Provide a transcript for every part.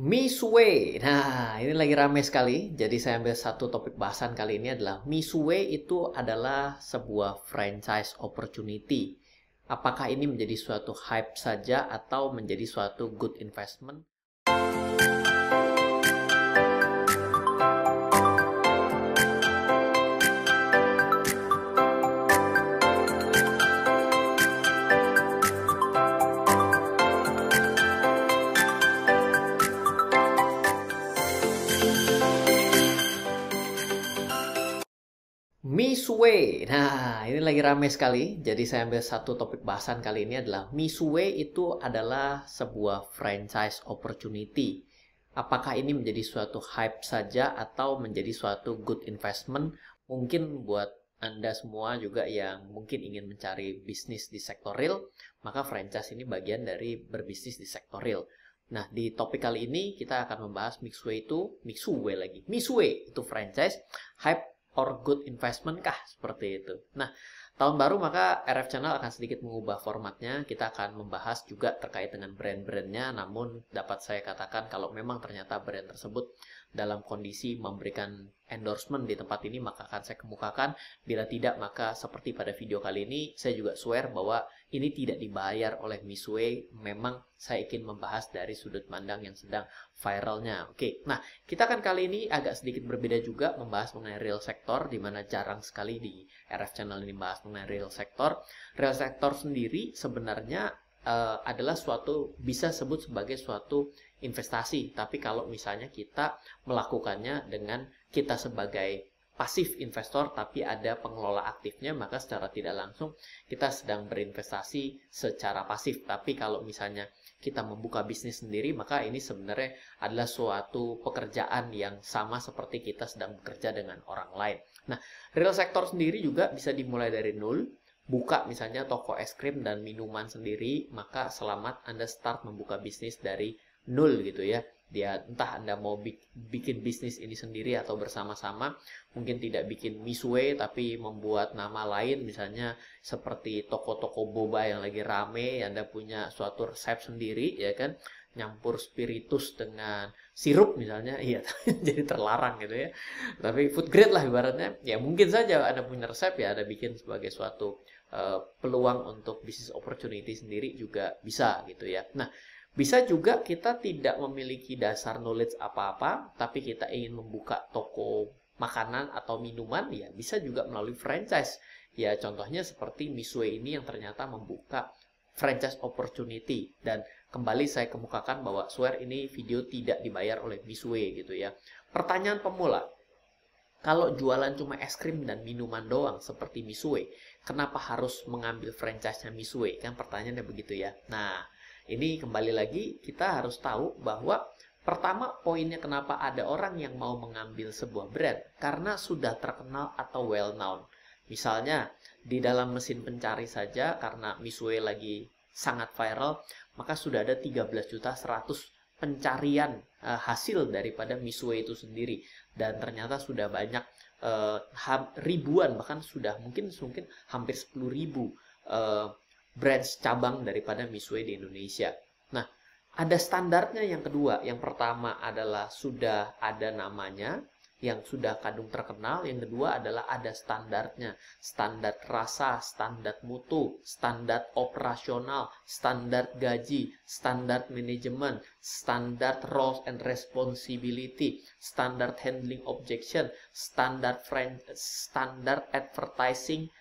Misue. Nah, ini lagi rame sekali. Jadi saya ambil satu topik bahasan kali ini adalah Misue itu adalah sebuah franchise opportunity. Apakah ini menjadi suatu hype saja atau menjadi suatu good investment? Misue. Nah, ini lagi rame sekali. Jadi saya ambil satu topik bahasan kali ini adalah Misue itu adalah sebuah franchise opportunity. Apakah ini menjadi suatu hype saja atau menjadi suatu good investment? Mungkin buat Anda semua juga yang mungkin ingin mencari bisnis di sektor real, maka franchise ini bagian dari berbisnis di sektor real. Nah, di topik kali ini kita akan membahas Misue itu franchise, hype or good investment kah? Seperti itu. Nah, tahun baru maka RF Channel akan sedikit mengubah formatnya. Kita akan membahas juga terkait dengan brand-brandnya. Namun dapat saya katakan kalau memang ternyata brand tersebut dalam kondisi memberikan endorsement di tempat ini, maka akan saya kemukakan. Bila tidak, maka seperti pada video kali ini, saya juga swear bahwa ini tidak dibayar oleh Misue. Memang saya ingin membahas dari sudut pandang yang sedang viralnya. Oke, nah kita akan kali ini agak sedikit berbeda juga, membahas mengenai real sector, di mana jarang sekali di RF Channel ini membahas mengenai real sector. Real sector sendiri sebenarnya adalah suatu, bisa sebut sebagai suatu investasi. Tapi kalau misalnya kita melakukannya dengan kita sebagai pasif investor tapi ada pengelola aktifnya, maka secara tidak langsung kita sedang berinvestasi secara pasif. Tapi kalau misalnya kita membuka bisnis sendiri, maka ini sebenarnya adalah suatu pekerjaan yang sama seperti kita sedang bekerja dengan orang lain. Nah, real sector sendiri juga bisa dimulai dari nol. Buka misalnya toko es krim dan minuman sendiri, maka selamat Anda start membuka bisnis dari nol gitu ya. Dia entah Anda mau bikin bisnis ini sendiri atau bersama-sama, mungkin tidak bikin Misue tapi membuat nama lain, misalnya seperti toko-toko boba yang lagi rame, Anda punya suatu resep sendiri ya kan, nyampur spiritus dengan sirup misalnya, iya jadi terlarang gitu ya. Tapi food grade lah ibaratnya, ya mungkin saja Anda punya resep, ya Anda bikin sebagai suatu peluang untuk bisnis opportunity sendiri juga bisa gitu ya. Nah, bisa juga kita tidak memiliki dasar knowledge apa-apa, tapi kita ingin membuka toko makanan atau minuman, ya bisa juga melalui franchise. Ya contohnya seperti Misue ini yang ternyata membuka franchise opportunity. Dan kembali saya kemukakan bahwa swear ini video tidak dibayar oleh Misue gitu ya. Pertanyaan pemula, kalau jualan cuma es krim dan minuman doang seperti Misue, kenapa harus mengambil franchise-nya Misue? Kan pertanyaannya begitu ya. Nah, ini kembali lagi kita harus tahu bahwa pertama poinnya kenapa ada orang yang mau mengambil sebuah brand, karena sudah terkenal atau well known. Misalnya di dalam mesin pencari saja, karena Misue lagi sangat viral, maka sudah ada 13.100.000 pencarian hasil daripada Misue itu sendiri, dan ternyata sudah banyak ribuan, bahkan sudah mungkin hampir 10.000 branch cabang daripada Misue di Indonesia. Nah, ada standarnya yang kedua. Yang pertama adalah sudah ada namanya, yang sudah kadung terkenal. Yang kedua adalah ada standarnya. Standar rasa, standar mutu, standar operasional, standar gaji, standar manajemen, standar roles and responsibility, standar handling objection, standar advertising,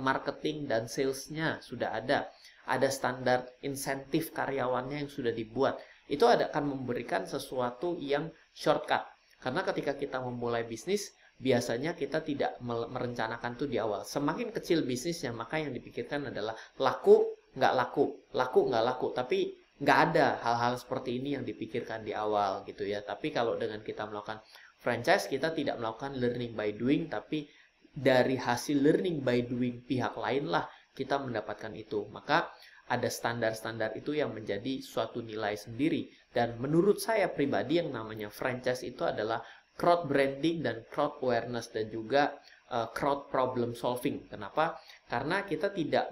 marketing dan salesnya sudah ada. Ada standar insentif karyawannya yang sudah dibuat. Itu akan memberikan sesuatu yang shortcut. Karena ketika kita memulai bisnis, biasanya kita tidak merencanakan itu di awal. Semakin kecil bisnisnya, maka yang dipikirkan adalah laku, nggak laku, laku, nggak laku. Tapi nggak ada hal-hal seperti ini yang dipikirkan di awal gitu ya. Tapi kalau dengan kita melakukan franchise, kita tidak melakukan learning by doing, tapi dari hasil learning by doing pihak lain lah kita mendapatkan itu. Maka ada standar-standar itu yang menjadi suatu nilai sendiri. Dan menurut saya pribadi yang namanya franchise itu adalah crowd branding dan crowd awareness dan juga crowd problem solving. Kenapa? Karena kita tidak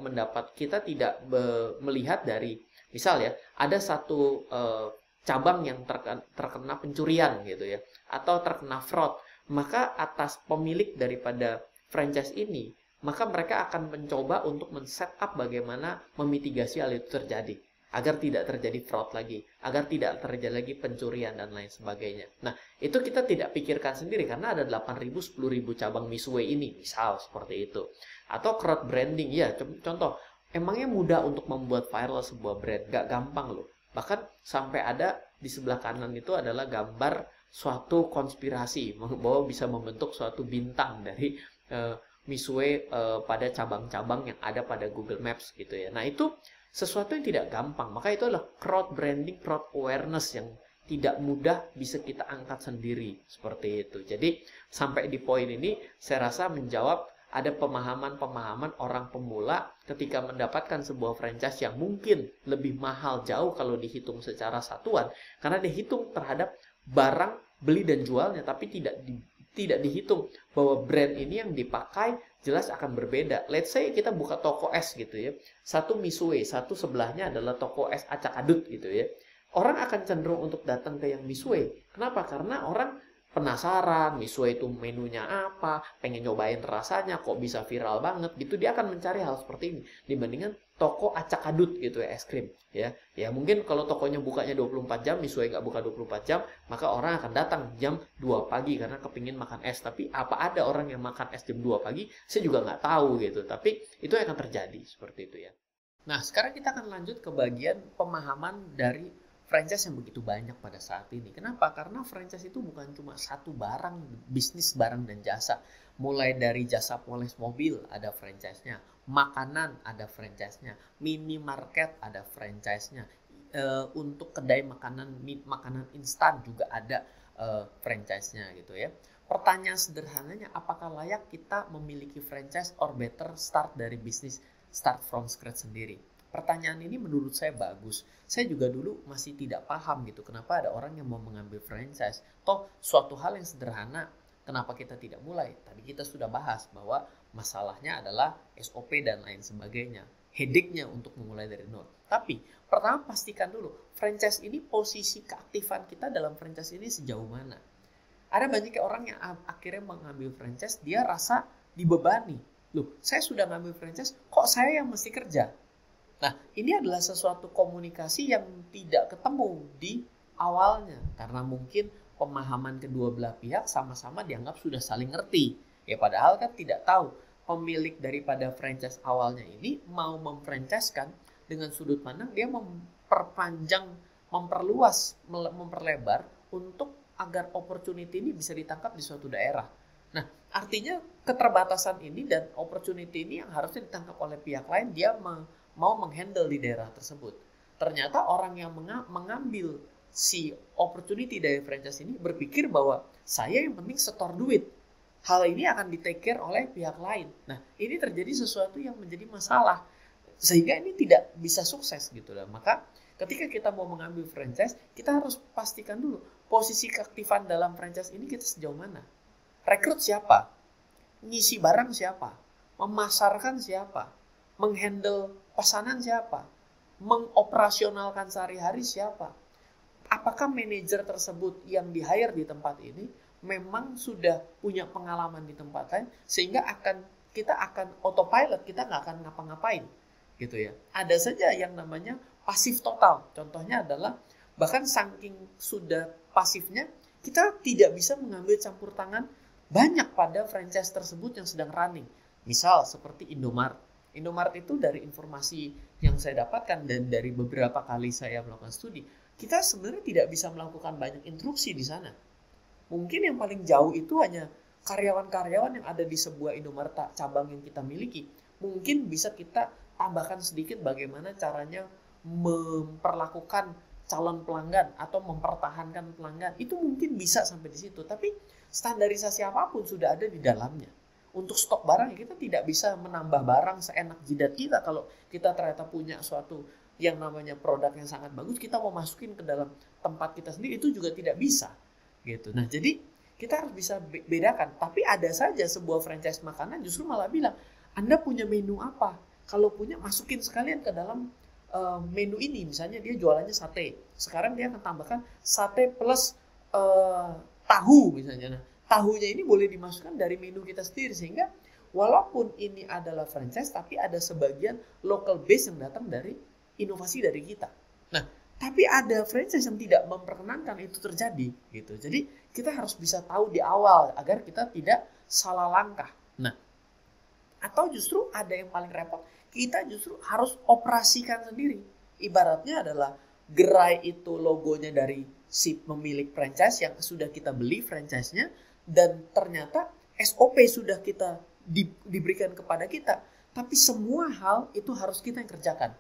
melihat dari, misal ya, ada satu cabang yang terkena pencurian gitu ya, atau terkena fraud, maka atas pemilik daripada franchise ini, maka mereka akan mencoba untuk men-setup bagaimana memitigasi hal itu terjadi, agar tidak terjadi fraud lagi, agar tidak terjadi lagi pencurian dan lain sebagainya. Nah, itu kita tidak pikirkan sendiri karena ada 8.000, 10.000 cabang Missway ini, misal seperti itu. Atau crowd branding, ya contoh, emangnya mudah untuk membuat viral sebuah brand? Gak gampang loh. Bahkan sampai ada di sebelah kanan itu adalah gambar suatu konspirasi, bahwa bisa membentuk suatu bintang dari Missway pada cabang-cabang yang ada pada Google Maps gitu ya. Nah, itu sesuatu yang tidak gampang. Maka itu adalah crowd branding, crowd awareness yang tidak mudah bisa kita angkat sendiri seperti itu. Jadi sampai di poin ini saya rasa menjawab ada pemahaman-pemahaman orang pemula ketika mendapatkan sebuah franchise yang mungkin lebih mahal jauh kalau dihitung secara satuan, karena dihitung terhadap barang beli dan jualnya, tapi tidak dihitung bahwa brand ini yang dipakai jelas akan berbeda. Let's say kita buka toko es gitu ya, satu Missway, satu sebelahnya adalah toko es acak adut gitu ya. Orang akan cenderung untuk datang ke yang Missway. Kenapa? Karena orang penasaran, Missway itu menunya apa, pengen nyobain rasanya, kok bisa viral banget gitu. Dia akan mencari hal seperti ini dibandingkan toko acak adut gitu ya, es krim ya. Ya mungkin kalau tokonya bukanya 24 jam, Missway nggak buka 24 jam, maka orang akan datang jam 2 pagi karena kepingin makan es. Tapi apa ada orang yang makan es jam 2 pagi? Saya juga nggak tahu gitu. Tapi itu akan terjadi seperti itu ya. Nah, sekarang kita akan lanjut ke bagian pemahaman dari franchise yang begitu banyak pada saat ini. Kenapa? Karena franchise itu bukan cuma satu barang, bisnis barang dan jasa. Mulai dari jasa poles mobil ada franchise-nya, makanan ada franchise-nya, minimarket ada franchise-nya, untuk kedai makanan instan juga ada franchise-nya gitu ya. Pertanyaan sederhananya, apakah layak kita memiliki franchise or better start dari bisnis, start from scratch sendiri? Pertanyaan ini menurut saya bagus. Saya juga dulu masih tidak paham gitu, kenapa ada orang yang mau mengambil franchise. Toh suatu hal yang sederhana, kenapa kita tidak mulai? Tadi kita sudah bahas bahwa masalahnya adalah SOP dan lain sebagainya. Headache-nya untuk memulai dari nol. Tapi pertama pastikan dulu, franchise ini posisi keaktifan kita dalam franchise ini sejauh mana. Ada banyak orang yang akhirnya mengambil franchise, dia rasa dibebani. Loh, saya sudah ngambil franchise, kok saya yang mesti kerja? Nah, ini adalah sesuatu komunikasi yang tidak ketemu di awalnya. Karena mungkin pemahaman kedua belah pihak sama-sama dianggap sudah saling ngerti. Ya padahal kan tidak tahu pemilik daripada franchise awalnya ini mau memfranchise-kan dengan sudut pandang dia memperpanjang, memperluas, memperlebar untuk agar opportunity ini bisa ditangkap di suatu daerah. Nah, artinya keterbatasan ini dan opportunity ini yang harusnya ditangkap oleh pihak lain, dia mau menghandle di daerah tersebut. Ternyata orang yang mengambil si opportunity dari franchise ini berpikir bahwa saya yang penting setor duit. Hal ini akan di-take care oleh pihak lain. Nah, ini terjadi sesuatu yang menjadi masalah. Sehingga ini tidak bisa sukses gitu lah. Maka ketika kita mau mengambil franchise, kita harus pastikan dulu posisi keaktifan dalam franchise ini kita sejauh mana. Rekrut siapa? Ngisi barang siapa? Memasarkan siapa? Menghandle pesanan siapa? Mengoperasionalkan sehari-hari siapa? Apakah manajer tersebut yang di-hire di tempat ini memang sudah punya pengalaman di tempat lain sehingga kita akan autopilot, kita nggak akan ngapa-ngapain gitu ya. Ada saja yang namanya pasif total. Contohnya adalah bahkan saking sudah pasifnya kita tidak bisa mengambil campur tangan banyak pada franchise tersebut yang sedang running. Misal seperti Indomaret. Indomaret itu dari informasi yang saya dapatkan dan dari beberapa kali saya melakukan studi, kita sebenarnya tidak bisa melakukan banyak interupsi di sana. Mungkin yang paling jauh itu hanya karyawan-karyawan yang ada di sebuah Indomaret cabang yang kita miliki. Mungkin bisa kita tambahkan sedikit bagaimana caranya memperlakukan calon pelanggan atau mempertahankan pelanggan. Itu mungkin bisa sampai di situ, tapi standarisasi apapun sudah ada di dalamnya. Untuk stok barang kita tidak bisa menambah barang seenak jidat kita. Kalau kita ternyata punya suatu yang namanya produk yang sangat bagus, kita mau masukin ke dalam tempat kita sendiri, itu juga tidak bisa gitu. Nah, jadi kita harus bisa bedakan. Tapi ada saja sebuah franchise makanan justru malah bilang, Anda punya menu apa? Kalau punya, masukin sekalian ke dalam menu ini, misalnya dia jualannya sate, sekarang dia akan tambahkan sate plus tahu misalnya. Nah, tahunya ini boleh dimasukkan dari menu kita sendiri, sehingga walaupun ini adalah franchise, tapi ada sebagian local base yang datang dari inovasi dari kita. Nah, tapi ada franchise yang tidak memperkenankan itu terjadi gitu. Jadi kita harus bisa tahu di awal agar kita tidak salah langkah. Nah, atau justru ada yang paling repot, kita justru harus operasikan sendiri. Ibaratnya adalah gerai itu logonya dari si pemilik franchise yang sudah kita beli franchise-nya, dan ternyata SOP sudah kita diberikan kepada kita, tapi semua hal itu harus kita yang kerjakan.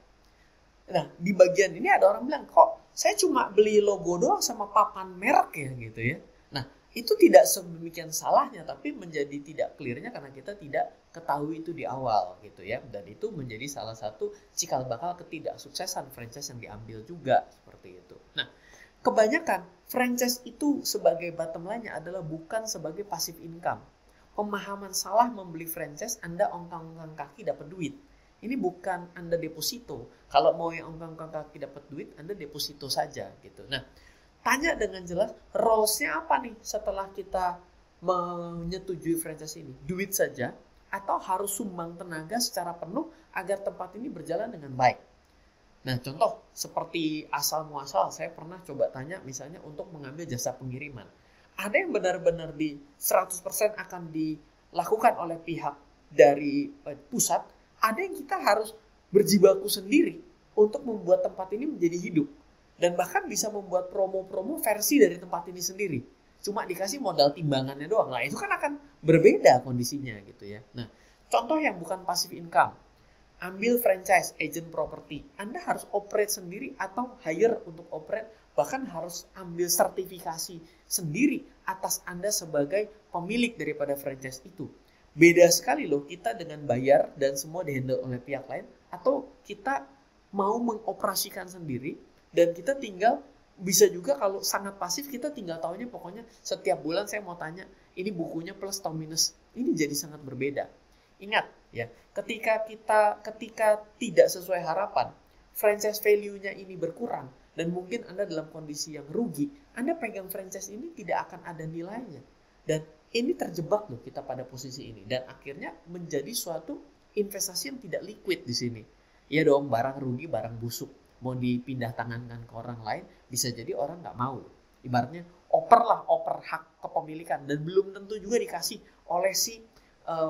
Nah, di bagian ini ada orang bilang, kok saya cuma beli logo doang sama papan merek ya gitu ya. Nah, itu tidak sedemikian salahnya, tapi menjadi tidak clear-nya karena kita tidak ketahui itu di awal gitu ya. Dan itu menjadi salah satu cikal bakal ketidaksuksesan franchise yang diambil juga seperti itu. Nah, kebanyakan franchise itu sebagai bottom line-nya adalah bukan sebagai passive income. Pemahaman salah membeli franchise, Anda ongkang-ongkang kaki dapat duit. Ini bukan Anda deposito. Kalau mau yang ongkang-ongkang kaki dapat duit, Anda deposito saja gitu. Nah, tanya dengan jelas, roles-nya apa nih setelah kita menyetujui franchise ini? Duit saja atau harus sumbang tenaga secara penuh agar tempat ini berjalan dengan baik? Nah, contoh seperti asal muasal, saya pernah coba tanya misalnya untuk mengambil jasa pengiriman. Ada yang benar-benar di 100% akan dilakukan oleh pihak dari pusat, ada yang kita harus berjibaku sendiri untuk membuat tempat ini menjadi hidup. Dan bahkan bisa membuat promo-promo versi dari tempat ini sendiri. Cuma dikasih modal timbangannya doang. Nah, itu kan akan berbeda kondisinya gitu ya. Nah, contoh yang bukan passive income. Ambil franchise, agent property. Anda harus operate sendiri atau hire untuk operate. Bahkan harus ambil sertifikasi sendiri atas Anda sebagai pemilik daripada franchise itu. Beda sekali loh kita dengan bayar dan semua dihandle oleh pihak lain, atau kita mau mengoperasikan sendiri dan kita tinggal, bisa juga kalau sangat pasif kita tinggal tahunya pokoknya setiap bulan saya mau tanya ini bukunya plus atau minus. Ini jadi sangat berbeda. Ingat ya, ketika tidak sesuai harapan, franchise value-nya ini berkurang dan mungkin Anda dalam kondisi yang rugi, Anda pegang franchise ini tidak akan ada nilainya. Dan ini terjebak loh kita pada posisi ini, dan akhirnya menjadi suatu investasi yang tidak liquid di sini. Ya dong, barang rugi, barang busuk, mau dipindah tangankan ke orang lain, bisa jadi orang nggak mau. Ibaratnya oper hak kepemilikan, dan belum tentu juga dikasih oleh si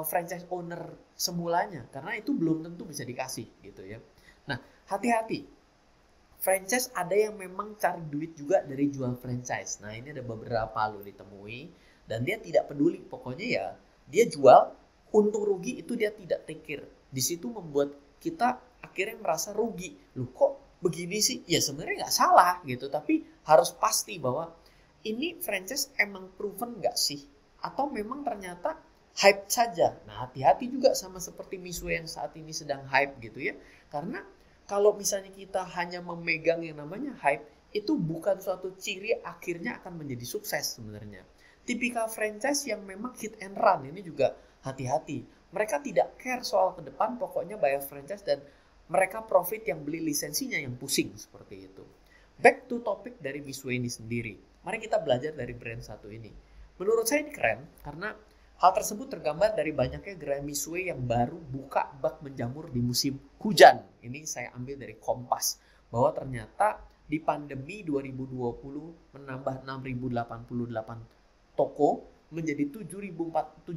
franchise owner semulanya, karena itu belum tentu bisa dikasih gitu ya. Nah, hati-hati. Franchise ada yang memang cari duit juga dari jual franchise. Nah, ini ada beberapa lo ditemui. Dan dia tidak peduli, pokoknya ya dia jual, untung rugi itu dia tidak take care. Di situ membuat kita akhirnya merasa rugi. Loh kok begini sih? Ya sebenarnya nggak salah gitu, tapi harus pasti bahwa ini franchise emang proven nggak sih? Atau memang ternyata hype saja. Nah, hati-hati juga sama seperti Mizue yang saat ini sedang hype gitu ya. Karena kalau misalnya kita hanya memegang yang namanya hype, itu bukan suatu ciri akhirnya akan menjadi sukses sebenarnya. Tipikal franchise yang memang hit and run ini juga hati-hati. Mereka tidak care soal ke depan, pokoknya bayar franchise dan mereka profit yang beli lisensinya yang pusing seperti itu. Back to topik dari Mizue ini sendiri. Mari kita belajar dari brand satu ini. Menurut saya ini keren karena hal tersebut tergambar dari banyaknya gerai Mizue yang baru buka bak menjamur di musim hujan. Ini saya ambil dari Kompas, bahwa ternyata di pandemi 2020 menambah 6.088 toko menjadi 7.600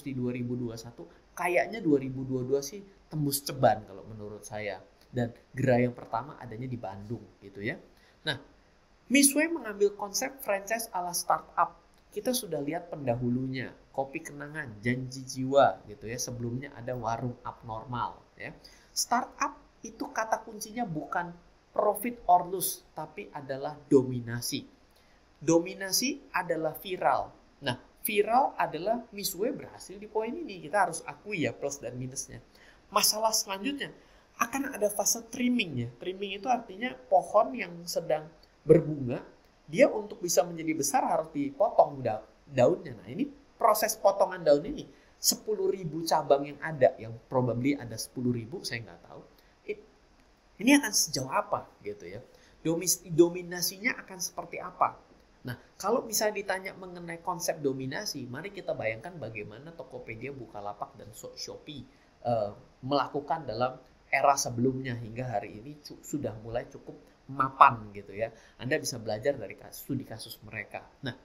di 2021. Kayaknya 2022 sih tembus ceban kalau menurut saya. Dan gerai yang pertama adanya di Bandung gitu ya. Nah, Mizue mengambil konsep franchise ala startup. Kita sudah lihat pendahulunya, Kopi Kenangan, Janji Jiwa gitu ya. Sebelumnya ada Warung Abnormal ya. Startup itu kata kuncinya bukan profit or loss, tapi adalah dominasi. Dominasi adalah viral. Nah, viral adalah Mizue berhasil di poin ini. Kita harus akui ya plus dan minusnya. Masalah selanjutnya, akan ada fase trimming ya. Trimming itu artinya pohon yang sedang berbunga, dia untuk bisa menjadi besar harus dipotong daunnya. Nah, ini proses potongan daun ini 10.000 cabang yang ada, yang probably ada 10.000, saya nggak tahu. ini akan sejauh apa gitu ya. Dominasinya akan seperti apa. Nah, kalau misalnya ditanya mengenai konsep dominasi, mari kita bayangkan bagaimana Tokopedia, Bukalapak, dan Shopee melakukan dalam era sebelumnya hingga hari ini sudah mulai cukup mapan gitu ya. Anda bisa belajar dari studi kasus mereka. Nah,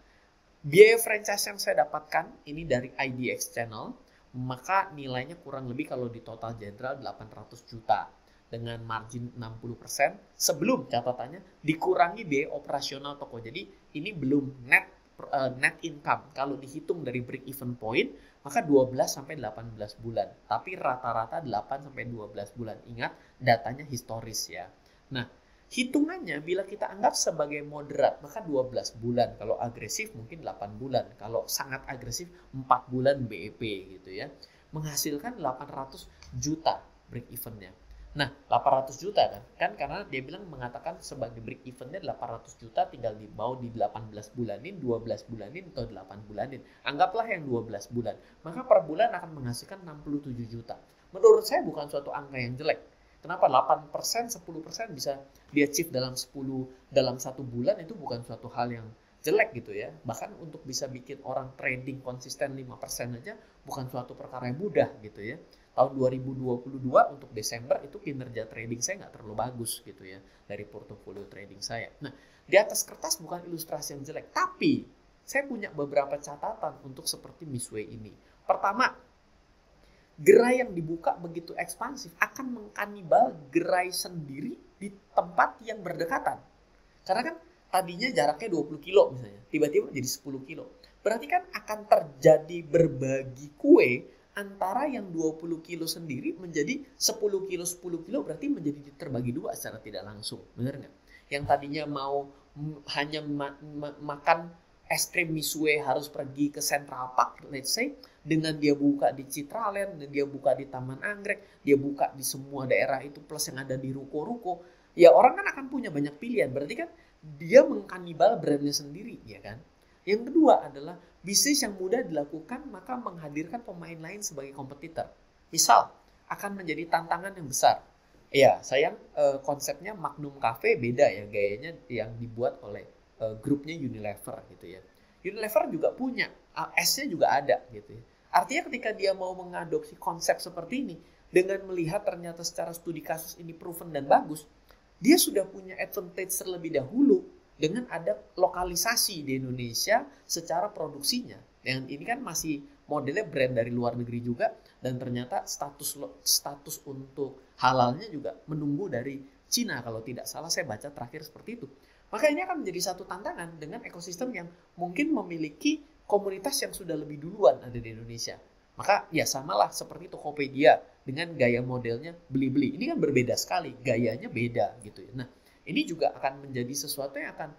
biaya franchise yang saya dapatkan ini dari IDX Channel, maka nilainya kurang lebih kalau di total general 800 juta dengan margin 60%, sebelum catatannya dikurangi biaya operasional toko. Jadi ini belum net income. Kalau dihitung dari break even point, maka 12 sampai 18 bulan. Tapi rata-rata 8 sampai 12 bulan. Ingat, datanya historis ya. Nah, hitungannya bila kita anggap sebagai moderat, maka 12 bulan. Kalau agresif mungkin 8 bulan. Kalau sangat agresif 4 bulan BEP gitu ya. Menghasilkan 800 juta break evennya. Nah, 800 juta kan karena dia bilang mengatakan sebagai break evennya 800 juta tinggal mau di 18 bulanin, 12 bulanin, atau 8 bulanin. Anggaplah yang 12 bulan. Maka per bulan akan menghasilkan 67 juta. Menurut saya bukan suatu angka yang jelek. Kenapa 8%, 10% bisa di-achieve dalam 1 bulan, itu bukan suatu hal yang jelek gitu ya. Bahkan untuk bisa bikin orang trading konsisten 5% aja bukan suatu perkara yang mudah gitu ya. Tahun 2022 untuk Desember itu kinerja trading saya nggak terlalu bagus gitu ya dari portofolio trading saya. Nah, di atas kertas bukan ilustrasi yang jelek, tapi saya punya beberapa catatan untuk seperti Miss Wei ini. Pertama, gerai yang dibuka begitu ekspansif akan mengkanibal gerai sendiri di tempat yang berdekatan. Karena kan tadinya jaraknya 20 kilo misalnya, tiba-tiba jadi 10 kilo. Berarti kan akan terjadi berbagi kue antara yang 20 kilo sendiri menjadi 10 kilo, 10 kilo berarti menjadi terbagi dua secara tidak langsung. Benar nggak? Yang tadinya mau hanya makan es krim Misue harus pergi ke Central Park, let's say, dengan dia buka di Citraland, dan dia buka di Taman Anggrek, dia buka di semua daerah itu plus yang ada di ruko-ruko, ya orang kan akan punya banyak pilihan. Berarti kan dia mengkanibal brandnya sendiri, ya kan? Yang kedua adalah bisnis yang mudah dilakukan maka menghadirkan pemain lain sebagai kompetitor. Misal, akan menjadi tantangan yang besar. Ya, sayang konsepnya Magnum Cafe beda ya gayanya yang dibuat oleh grupnya Unilever gitu ya. Unilever juga punya, S-nya juga ada gitu ya. Artinya ketika dia mau mengadopsi konsep seperti ini, dengan melihat ternyata secara studi kasus ini proven dan bagus, dia sudah punya advantage terlebih dahulu dengan ada lokalisasi di Indonesia secara produksinya. Dan ini kan masih modelnya brand dari luar negeri juga, dan ternyata status untuk halalnya juga menunggu dari Cina kalau tidak salah saya baca terakhir seperti itu. Maka ini akan menjadi satu tantangan dengan ekosistem yang mungkin memiliki komunitas yang sudah lebih duluan ada di Indonesia. Maka ya samalah seperti Tokopedia dengan gaya modelnya beli-beli. Ini kan berbeda sekali, gayanya beda gitu ya. Nah, ini juga akan menjadi sesuatu yang akan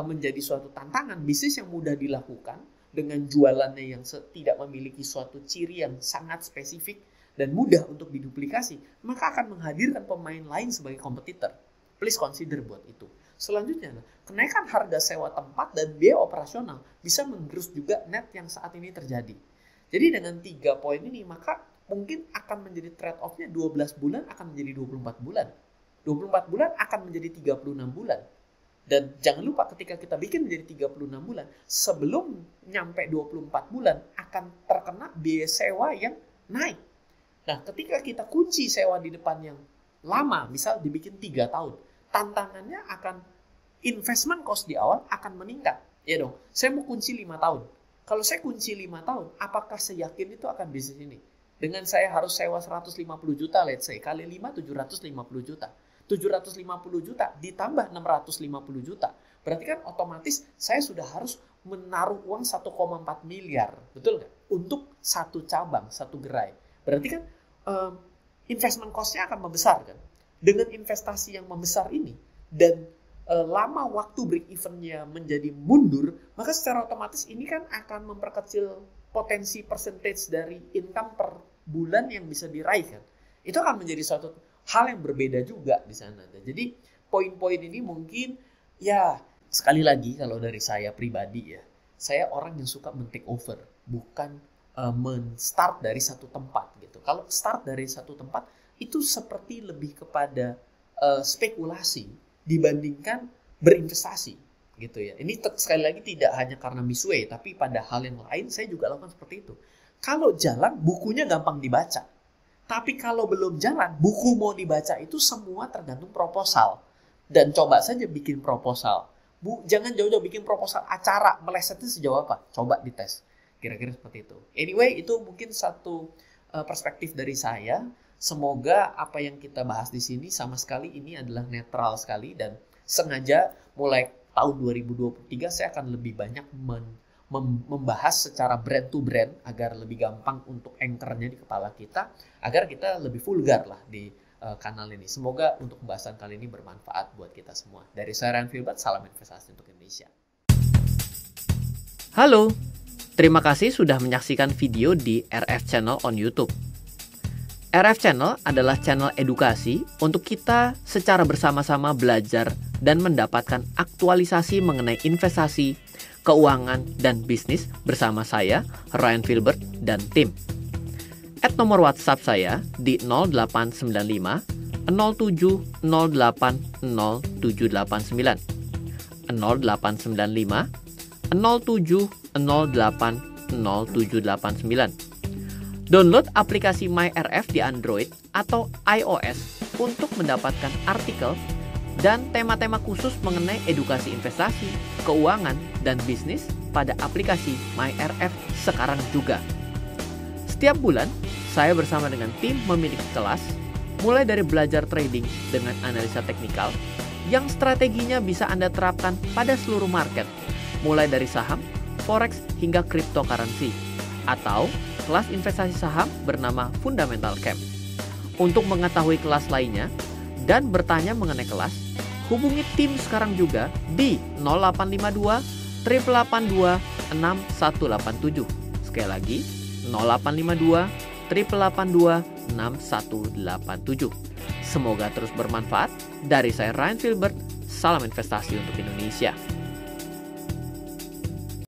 menjadi suatu tantangan bisnis yang mudah dilakukan dengan jualannya yang tidak memiliki suatu ciri yang sangat spesifik dan mudah untuk diduplikasi, maka akan menghadirkan pemain lain sebagai kompetitor. Please consider buat itu. Selanjutnya, kenaikan harga sewa tempat dan biaya operasional bisa menggerus juga net yang saat ini terjadi. Jadi dengan 3 poin ini, maka mungkin akan menjadi trade-off-nya 12 bulan akan menjadi 24 bulan. 24 bulan akan menjadi 36 bulan. Dan jangan lupa ketika kita bikin menjadi 36 bulan, sebelum nyampe 24 bulan akan terkena biaya sewa yang naik. Nah, ketika kita kunci sewa di depan yang lama, misal dibikin 3 tahun, tantangannya akan investment cost di awal akan meningkat. Ya dong, saya mau kunci 5 tahun. Kalau saya kunci 5 tahun, apakah saya yakin itu akan bisnis ini? Dengan saya harus sewa 150 juta, let's say, kali 5, 750 juta. 750 juta ditambah 650 juta. Berarti kan otomatis saya sudah harus menaruh uang 1,4 miliar. Betul nggak? Untuk satu cabang, satu gerai. Berarti kan investment cost-nya akan membesar kan? Dengan investasi yang membesar ini dan lama waktu break even-nya menjadi mundur, maka secara otomatis ini kan akan memperkecil potensi percentage dari income per bulan yang bisa diraih kan. Itu akan menjadi suatu hal yang berbeda juga di sana. Jadi poin-poin ini mungkin ya sekali lagi kalau dari saya pribadi ya, saya orang yang suka men-take over, bukan men-start dari satu tempat gitu. Kalau start dari satu tempat itu seperti lebih kepada spekulasi dibandingkan berinvestasi gitu ya. Ini sekali lagi tidak hanya karena Misway, tapi pada hal yang lain saya juga lakukan seperti itu. Kalau jalan, bukunya gampang dibaca. Tapi kalau belum jalan, buku mau dibaca itu semua tergantung proposal. Dan coba saja bikin proposal. Jangan jauh-jauh bikin proposal acara, melesetnya sejauh apa? Coba dites. Kira-kira seperti itu. Anyway, itu mungkin satu perspektif dari saya. Semoga apa yang kita bahas di sini sama sekali ini adalah netral sekali, dan sengaja mulai tahun 2023 saya akan lebih banyak membahas secara brand to brand agar lebih gampang untuk anchor-nya di kepala kita, agar kita lebih vulgar lah di kanal ini. Semoga untuk pembahasan kali ini bermanfaat buat kita semua. Dari saya Ryan Filbert, salam investasi untuk Indonesia. Halo, terima kasih sudah menyaksikan video di RF Channel on YouTube. RF Channel adalah channel edukasi untuk kita secara bersama-sama belajar dan mendapatkan aktualisasi mengenai investasi, keuangan, dan bisnis bersama saya, Ryan Filbert, dan tim. Add nomor WhatsApp saya di 0895 07 08 0789 0895 07 08 0789. Download aplikasi MyRF di Android atau iOS untuk mendapatkan artikel dan tema-tema khusus mengenai edukasi investasi, keuangan, dan bisnis pada aplikasi MyRF sekarang juga. Setiap bulan, saya bersama dengan tim memiliki kelas, mulai dari belajar trading dengan analisa teknikal, yang strateginya bisa Anda terapkan pada seluruh market, mulai dari saham, forex, hingga cryptocurrency, atau kelas investasi saham bernama Fundamental Camp. Untuk mengetahui kelas lainnya dan bertanya mengenai kelas, hubungi tim sekarang juga di 0852 882 6187. Sekali lagi, 0852 882 6187. Semoga terus bermanfaat. Dari saya Ryan Filbert, salam investasi untuk Indonesia.